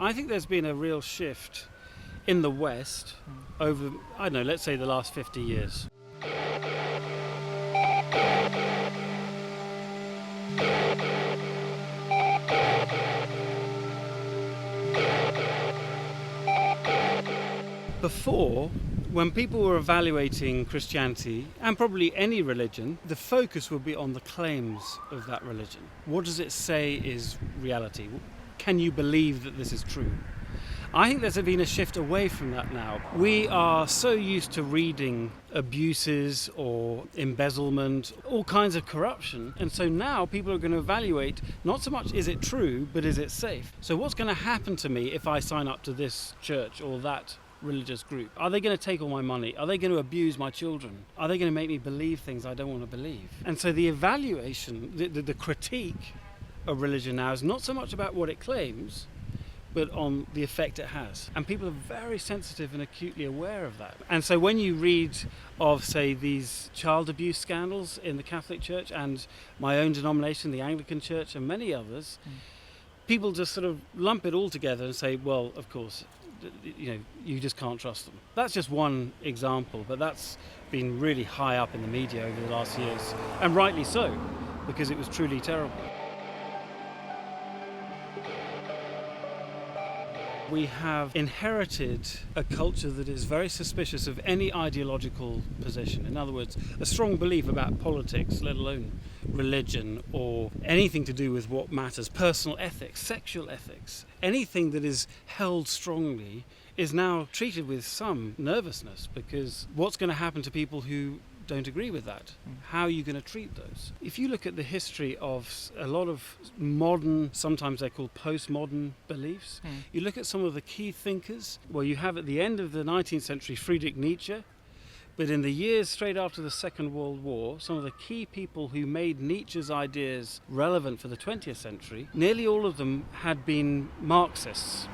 I think there's been a real shift in the West over, I don't know, let's say the last 50 years. Before, when people were evaluating Christianity, and probably any religion, the focus would be on the claims of that religion. What does it say is reality? Can you believe that this is true? I think there's been a shift away from that now. We are so used to reading abuses or embezzlement, all kinds of corruption, and so now people are going to evaluate not so much is it true, but is it safe? So what's going to happen to me if I sign up to this church or that religious group? Are they going to take all my money? Are they going to abuse my children? Are they going to make me believe things I don't want to believe? And so the evaluation, the critique of religion now is not so much about what it claims, but on the effect it has. And people are very sensitive and acutely aware of that. And so when you read of, say, these child abuse scandals in the Catholic Church and my own denomination, the Anglican Church, and many others, people just sort of lump it all together and say, well, of course, you just can't trust them. That's just one example, but that's been really high up in the media over the last years, and rightly so, because it was truly terrible. We have inherited a culture that is very suspicious of any ideological position. In other words, a strong belief about politics, let alone religion or anything to do with what matters, personal ethics, sexual ethics, anything that is held strongly is now treated with some nervousness, because what's going to happen to people who don't agree with that? How are you going to treat those? If you look at the history of a lot of modern, sometimes they're called postmodern beliefs, you look at some of the key thinkers. Well, you have at the end of the 19th century Friedrich Nietzsche, but in the years straight after the Second World War, some of the key people who made Nietzsche's ideas relevant for the 20th century, nearly all of them had been Marxists.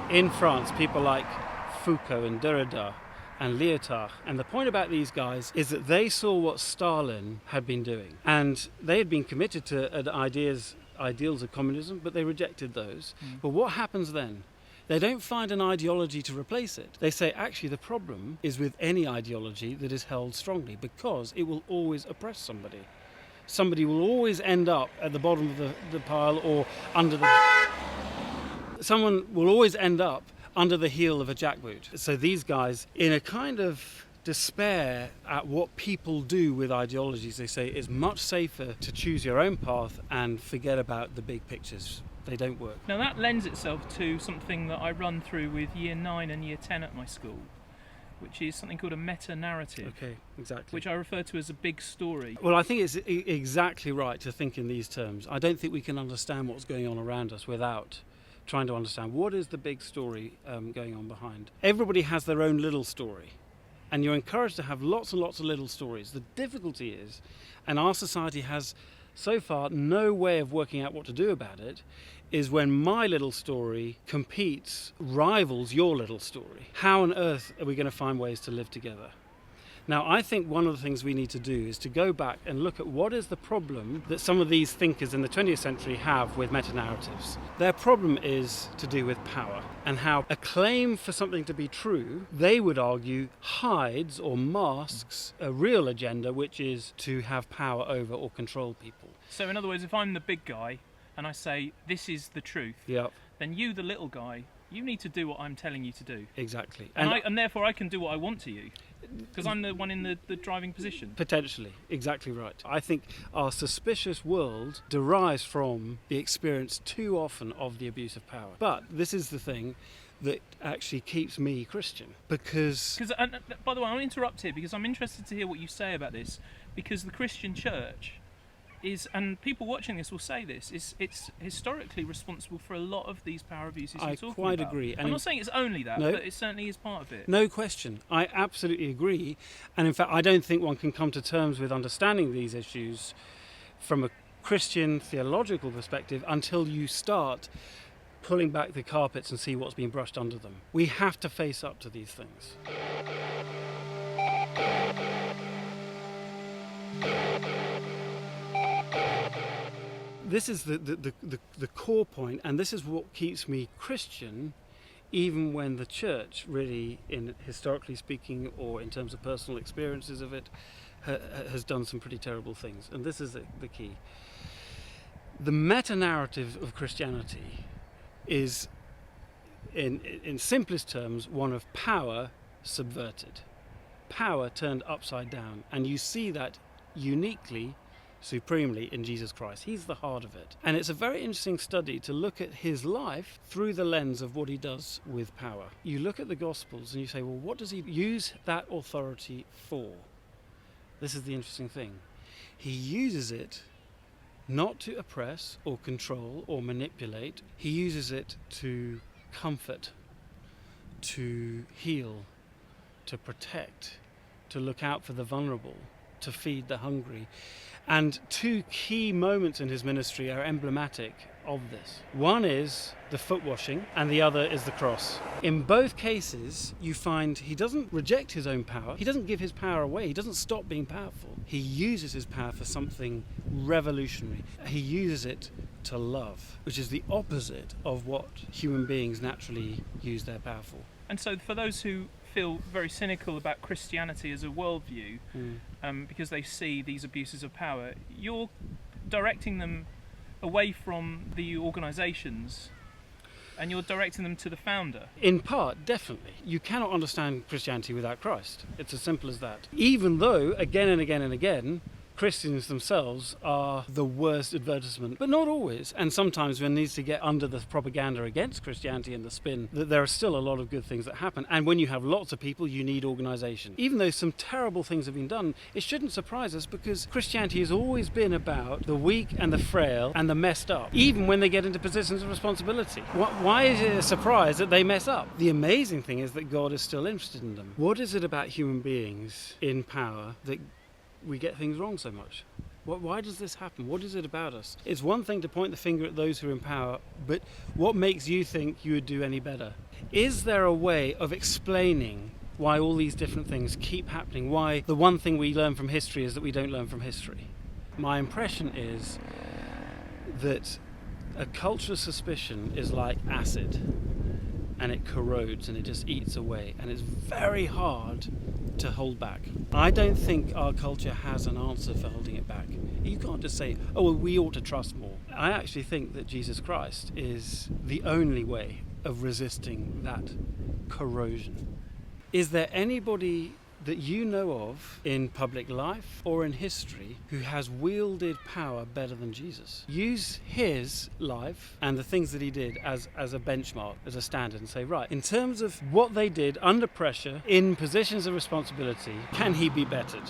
In France, people like Foucault and Derrida and Lyotard. And the point about these guys is that they saw what Stalin had been doing. And they had been committed to ideals of communism, but they rejected those. But what happens then? They don't find an ideology to replace it. They say, actually, the problem is with any ideology that is held strongly, because it will always oppress somebody. Somebody will always end up at the bottom of the pile or under the... Someone will always end up under the heel of a jackboot. So these guys, in a kind of despair at what people do with ideologies, they say it's much safer to choose your own path and forget about the big pictures. They don't work. Now that lends itself to something that I run through with Year 9 and Year 10 at my school, which is something called a meta-narrative. Okay, exactly. Which I refer to as a big story. Well, I think it's exactly right to think in these terms. I don't think we can understand what's going on around us without trying to understand what is the big story going on behind. Everybody has their own little story, and you're encouraged to have lots and lots of little stories. The difficulty is, and our society has so far no way of working out what to do about it, is when my little story rivals your little story. How on earth are we going to find ways to live together? Now, I think one of the things we need to do is to go back and look at what is the problem that some of these thinkers in the 20th century have with meta-narratives. Their problem is to do with power, and how a claim for something to be true, they would argue, hides or masks a real agenda, which is to have power over or control people. So in other words, if I'm the big guy and I say, this is the truth, then you, the little guy, you need to do what I'm telling you to do. Exactly. And therefore I can do what I want to you, because I'm the one in the driving position. Potentially, exactly right. I think our suspicious world derives from the experience too often of the abuse of power. But this is the thing that actually keeps me Christian, because... By the way, I'll interrupt here because I'm interested to hear what you say about this, because the Christian church is, and people watching this will say this, it's historically responsible for a lot of these power abuses you're talking about. I quite agree. I'm not saying it's only that, but it certainly is part of it. No question. I absolutely agree. And in fact, I don't think one can come to terms with understanding these issues from a Christian theological perspective until you start pulling back the carpets and see what's been brushed under them. We have to face up to these things. this is the core point, and this is what keeps me Christian, even when the church really, in historically speaking, or in terms of personal experiences of it, has done some pretty terrible things. And this is the key. The meta-narrative of Christianity is, in simplest terms, one of power subverted, power turned upside down, and you see that uniquely, supremely in Jesus Christ. He's the heart of it. And it's a very interesting study to look at his life through the lens of what he does with power. You look at the Gospels and you say, well, what does he use that authority for? This is the interesting thing. He uses it not to oppress or control or manipulate. He uses it to comfort, to heal, to protect, to look out for the vulnerable, to feed the hungry. And two key moments in his ministry are emblematic of this. One is the foot washing, and the other is the cross. In both cases, you find he doesn't reject his own power. He doesn't give his power away. He doesn't stop being powerful. He uses his power for something revolutionary. He uses it to love, which is the opposite of what human beings naturally use their power for. And so for those who feel very cynical about Christianity as a worldview, because they see these abuses of power, you're directing them away from the organisations and you're directing them to the founder. In part, definitely. You cannot understand Christianity without Christ. It's as simple as that. Even though, again and again and again, Christians themselves are the worst advertisement, but not always. And sometimes one needs to get under the propaganda against Christianity and the spin that there are still a lot of good things that happen. And when you have lots of people, you need organisation. Even though some terrible things have been done, it shouldn't surprise us, because Christianity has always been about the weak and the frail and the messed up, even when they get into positions of responsibility. Why is it a surprise that they mess up? The amazing thing is that God is still interested in them. What is it about human beings in power that we get things wrong so much? Why does this happen? What is it about us? It's one thing to point the finger at those who are in power, but what makes you think you would do any better? Is there a way of explaining why all these different things keep happening? Why the one thing we learn from history is that we don't learn from history? My impression is that a culture of suspicion is like acid, and it corrodes and it just eats away, and it's very hard to hold back. I don't think our culture has an answer for holding it back. You can't just say, oh, well, we ought to trust more. I actually think that Jesus Christ is the only way of resisting that corrosion. Is there anybody that you know of in public life or in history who has wielded power better than Jesus? Use his life and the things that he did as a benchmark, as a standard, and say, right, in terms of what they did under pressure, in positions of responsibility, can he be bettered?